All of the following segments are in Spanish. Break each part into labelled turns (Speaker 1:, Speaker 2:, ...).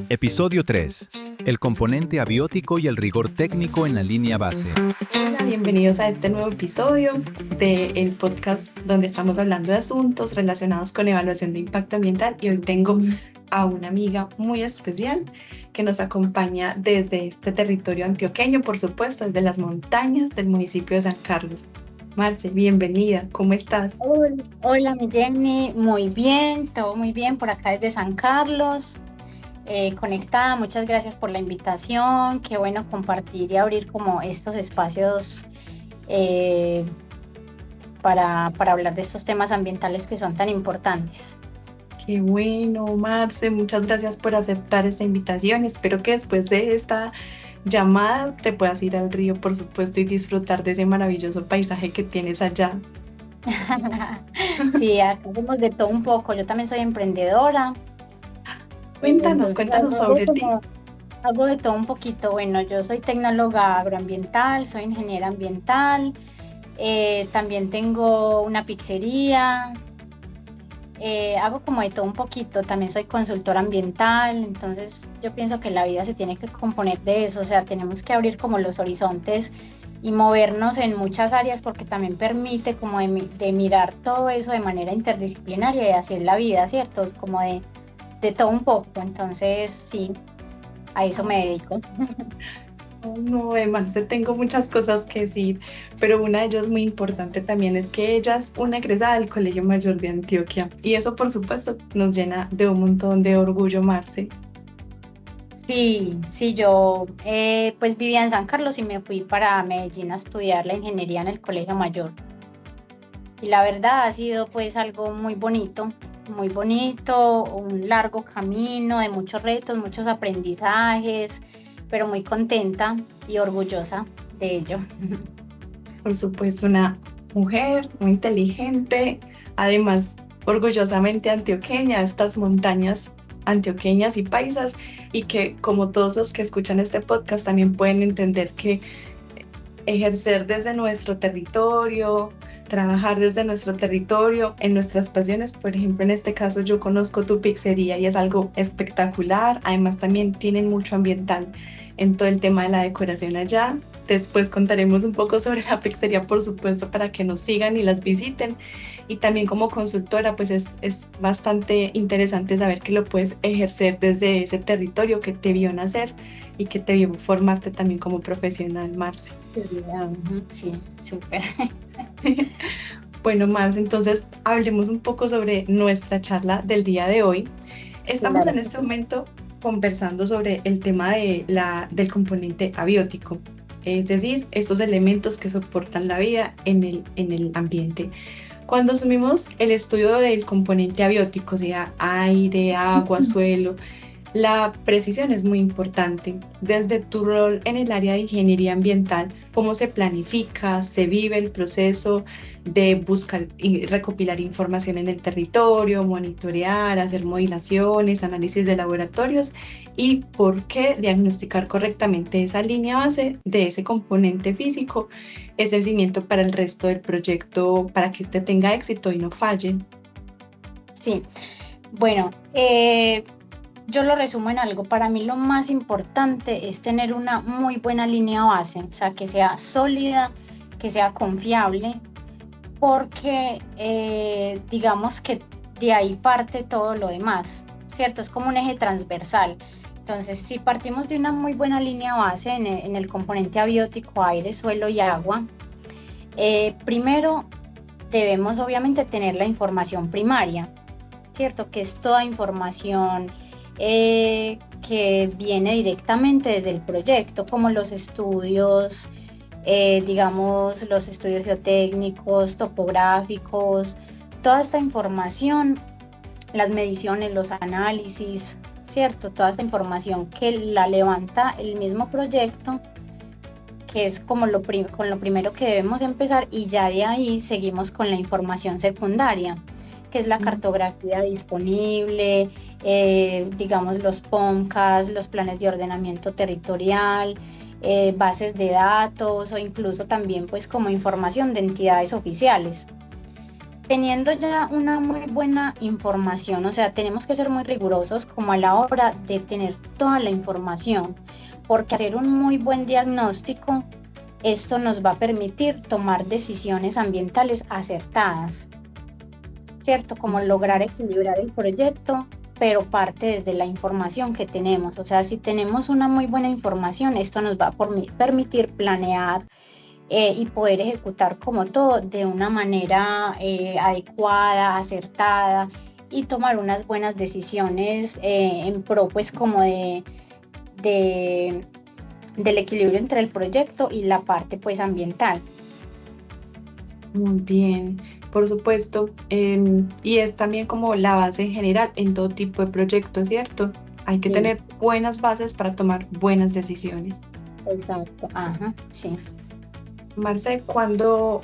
Speaker 1: Episodio 3. El componente abiótico y el rigor técnico en la línea base.
Speaker 2: Hola, bienvenidos a este nuevo episodio del podcast donde estamos hablando de asuntos relacionados con evaluación de impacto ambiental, y hoy tengo a una amiga muy especial que nos acompaña desde este territorio antioqueño, por supuesto, desde las montañas del municipio de San Carlos. Marce, bienvenida, ¿cómo estás?
Speaker 3: Hola, mi Jenny, muy bien, todo muy bien por acá desde San Carlos, conectada. Muchas gracias por la invitación. Qué bueno compartir y abrir como estos espacios para hablar de estos temas ambientales que son tan importantes.
Speaker 2: Qué bueno, Marce, muchas gracias por aceptar esta invitación. Espero que después de esta llamada te puedas ir al río, por supuesto, y disfrutar de ese maravilloso paisaje que tienes allá.
Speaker 3: Sí, acá hacemos de todo un poco. Yo también soy emprendedora.
Speaker 2: Cuéntanos
Speaker 3: Entonces
Speaker 2: sobre ti.
Speaker 3: hago de todo un poquito. Bueno, yo soy tecnóloga agroambiental, soy ingeniera ambiental, también tengo una pizzería. Hago como de todo un poquito, también soy consultora ambiental. Entonces yo pienso que la vida se tiene que componer de eso, o sea, tenemos que abrir como los horizontes y movernos en muchas áreas, porque también permite como de mirar todo eso de manera interdisciplinaria, y así es la vida, ¿cierto? Es como de todo un poco. Entonces sí, a eso me dedico.
Speaker 2: No, Marce, tengo muchas cosas que decir, pero una de ellas muy importante también es que ella es una egresada del Colegio Mayor de Antioquia, y eso, por supuesto, nos llena de un montón de orgullo, Marce.
Speaker 3: Sí, yo pues vivía en San Carlos y me fui para Medellín a estudiar la ingeniería en el Colegio Mayor. Y la verdad ha sido pues algo muy bonito, un largo camino de muchos retos, muchos aprendizajes, pero muy contenta y orgullosa de ello.
Speaker 2: Por supuesto, una mujer muy inteligente, además orgullosamente antioqueña, estas montañas antioqueñas y paisas, y que, como todos los que escuchan este podcast, también pueden entender que ejercer desde nuestro territorio, trabajar desde nuestro territorio, en nuestras pasiones. Por ejemplo, en este caso yo conozco tu pizzería y es algo espectacular. Además también tienen mucho ambiental en todo el tema de la decoración allá. Después contaremos un poco sobre la pizzería, por supuesto, para que nos sigan y las visiten. Y también como consultora, pues es bastante interesante saber que lo puedes ejercer desde ese territorio que te vio nacer y que te vio formarte también como profesional, Marce.
Speaker 3: Sí, súper.
Speaker 2: Bueno, Marce, entonces hablemos un poco sobre nuestra charla del día de hoy. Estamos
Speaker 3: Claro.
Speaker 2: en este momento conversando sobre el tema del componente abiótico, es decir, estos elementos que soportan la vida en el ambiente. Cuando asumimos el estudio del componente abiótico, sea aire, agua, suelo, la precisión es muy importante. Desde tu rol en el área de ingeniería ambiental, ¿cómo se planifica, se vive el proceso de buscar y recopilar información en el territorio, monitorear, hacer modelaciones, análisis de laboratorios, y por qué diagnosticar correctamente esa línea base de ese componente físico es el cimiento para el resto del proyecto, para que este tenga éxito y no falle?
Speaker 3: Sí, bueno, yo lo resumo en algo. Para mí lo más importante es tener una muy buena línea base, o sea, que sea sólida, que sea confiable, porque digamos que de ahí parte todo lo demás, ¿cierto? Es como un eje transversal. Entonces, si partimos de una muy buena línea base en el componente abiótico, aire, suelo y agua, primero debemos obviamente tener la información primaria, ¿cierto? Que es toda información que viene directamente desde el proyecto, como los estudios, digamos, los estudios geotécnicos, topográficos, toda esta información, las mediciones, los análisis, ¿cierto? Toda esta información que la levanta el mismo proyecto, que es como con lo primero que debemos empezar, y ya de ahí seguimos con la información secundaria, que es la cartografía disponible, digamos los POMCAS, los planes de ordenamiento territorial, bases de datos, o incluso también pues como información de entidades oficiales. Teniendo ya una muy buena información, o sea, tenemos que ser muy rigurosos como a la hora de tener toda la información, porque hacer un muy buen diagnóstico, esto nos va a permitir tomar decisiones ambientales acertadas, ¿cierto? Como lograr equilibrar el proyecto, pero parte desde la información que tenemos. O sea, si tenemos una muy buena información, esto nos va a permitir planear y poder ejecutar como todo de una manera adecuada, acertada y tomar unas buenas decisiones en pro pues como de, del equilibrio entre el proyecto y la parte pues ambiental.
Speaker 2: Muy bien, por supuesto. Y es también como la base en general en todo tipo de proyectos, ¿cierto? Hay que
Speaker 3: Sí.
Speaker 2: tener buenas bases para tomar buenas decisiones.
Speaker 3: Exacto, ajá, sí.
Speaker 2: Marce, cuando,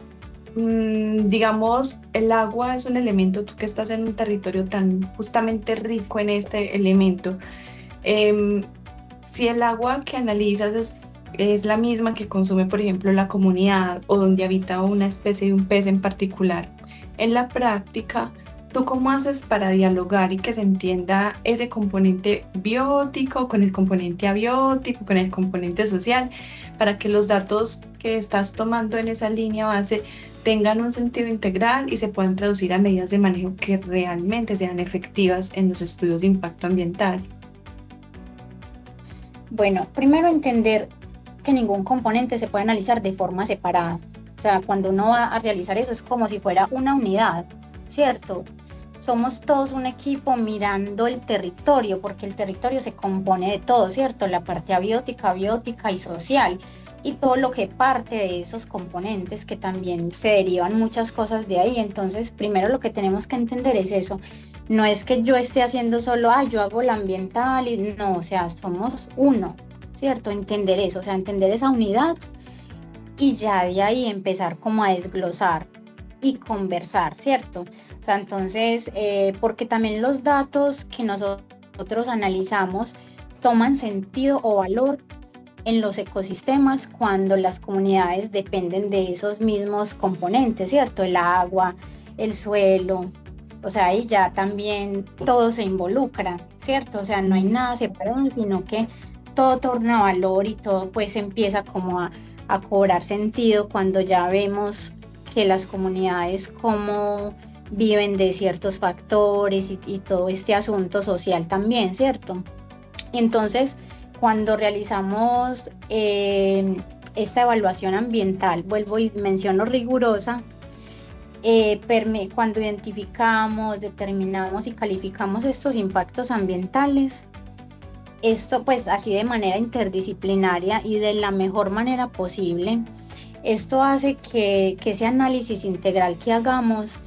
Speaker 2: digamos, el agua es un elemento, tú que estás en un territorio tan justamente rico en este elemento, em, si el agua que analizas es la misma que consume, por ejemplo, la comunidad o donde habita una especie de un pez en particular, en la práctica, ¿tú cómo haces para dialogar y que se entienda ese componente biótico con el componente abiótico, con el componente social, para que los datos que estás tomando en esa línea base tengan un sentido integral y se puedan traducir a medidas de manejo que realmente sean efectivas en los estudios de impacto ambiental?
Speaker 3: Bueno, primero entender que ningún componente se puede analizar de forma separada. O sea, cuando uno va a realizar eso es como si fuera una unidad, ¿cierto? Somos todos un equipo mirando el territorio, porque el territorio se compone de todo, ¿cierto? La parte abiótica, biótica y social, y todo lo que parte de esos componentes, que también se derivan muchas cosas de ahí. Entonces, primero lo que tenemos que entender es eso. No es que yo esté haciendo solo, yo hago la ambiental, y no, o sea, somos uno, ¿cierto? Entender eso, o sea, entender esa unidad y ya de ahí empezar como a desglosar y conversar, ¿cierto? O sea, entonces, porque también los datos que nosotros analizamos toman sentido o valor en los ecosistemas cuando las comunidades dependen de esos mismos componentes, ¿cierto? El agua, el suelo, o sea, ahí ya también todo se involucra, ¿cierto? O sea, no hay nada separado, sino que todo torna valor y todo pues empieza como a cobrar sentido cuando ya vemos que las comunidades cómo viven de ciertos factores y todo este asunto social también, ¿cierto? Entonces, cuando realizamos esta evaluación ambiental, vuelvo y menciono rigurosa, cuando identificamos, determinamos y calificamos estos impactos ambientales, esto pues así de manera interdisciplinaria y de la mejor manera posible, esto hace que ese análisis integral que hagamos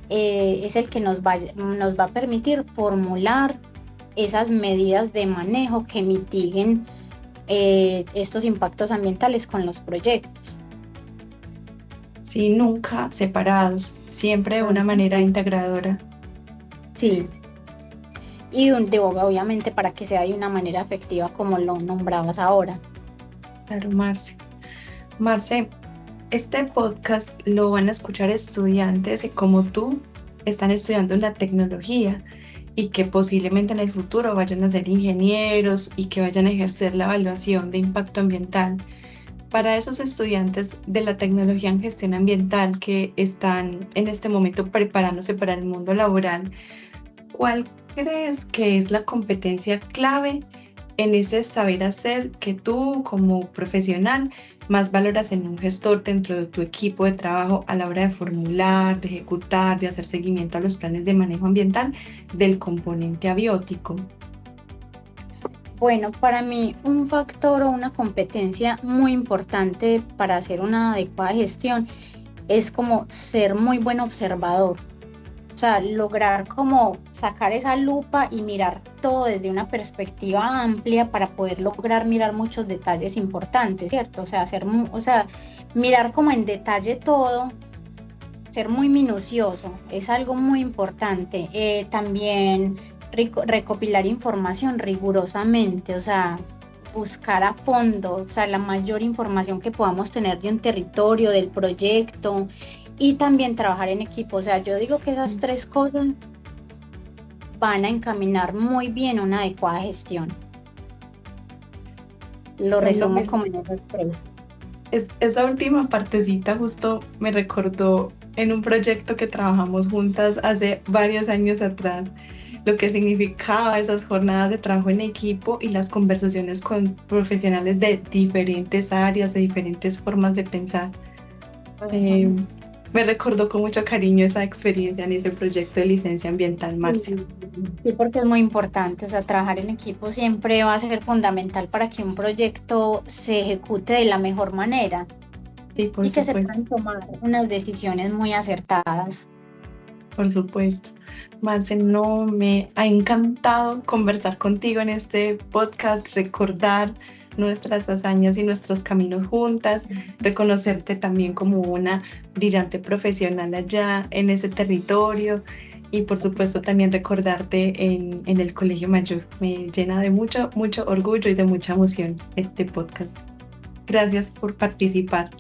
Speaker 3: es el que nos va a permitir formular esas medidas de manejo que mitiguen estos impactos ambientales con los proyectos.
Speaker 2: Sí, nunca separados, siempre de una manera integradora.
Speaker 3: Sí, y obviamente para que sea de una manera efectiva como lo nombrabas ahora.
Speaker 2: Claro, Marce. Marce, este podcast lo van a escuchar estudiantes que como tú están estudiando la tecnología y que posiblemente en el futuro vayan a ser ingenieros y que vayan a ejercer la evaluación de impacto ambiental. Para esos estudiantes de la tecnología en gestión ambiental que están en este momento preparándose para el mundo laboral, ¿cuál crees que es la competencia clave en ese saber hacer que tú como profesional más valoras en un gestor dentro de tu equipo de trabajo a la hora de formular, de ejecutar, de hacer seguimiento a los planes de manejo ambiental del componente abiótico?
Speaker 3: Bueno, para mí un factor o una competencia muy importante para hacer una adecuada gestión es como ser muy buen observador. O sea, lograr como sacar esa lupa y mirar todo desde una perspectiva amplia para poder lograr mirar muchos detalles importantes, ¿cierto? O sea, mirar como en detalle todo, ser muy minucioso, es algo muy importante. También recopilar información rigurosamente, o sea, buscar a fondo, o sea, la mayor información que podamos tener de un territorio, del proyecto, y también trabajar en equipo. O sea, yo digo que esas tres cosas van a encaminar muy bien una adecuada gestión. Lo resumo como en esas tres.
Speaker 2: Esa última partecita justo me recordó en un proyecto que trabajamos juntas hace varios años atrás, lo que significaba esas jornadas de trabajo en equipo y las conversaciones con profesionales de diferentes áreas, de diferentes formas de pensar. Me recordó con mucho cariño esa experiencia en ese proyecto de licencia ambiental, Marcia.
Speaker 3: Sí, porque es muy importante, o sea, trabajar en equipo siempre va a ser fundamental para que un proyecto se ejecute de la mejor manera
Speaker 2: Sí, por
Speaker 3: y que se
Speaker 2: supuesto.
Speaker 3: puedan tomar unas decisiones muy acertadas.
Speaker 2: Por supuesto. Marce, no, me ha encantado conversar contigo en este podcast, recordar nuestras hazañas y nuestros caminos juntas, reconocerte también como una brillante profesional allá en ese territorio y por supuesto también recordarte en el Colegio Mayor. Me llena de mucho, mucho orgullo y de mucha emoción este podcast. Gracias por participar.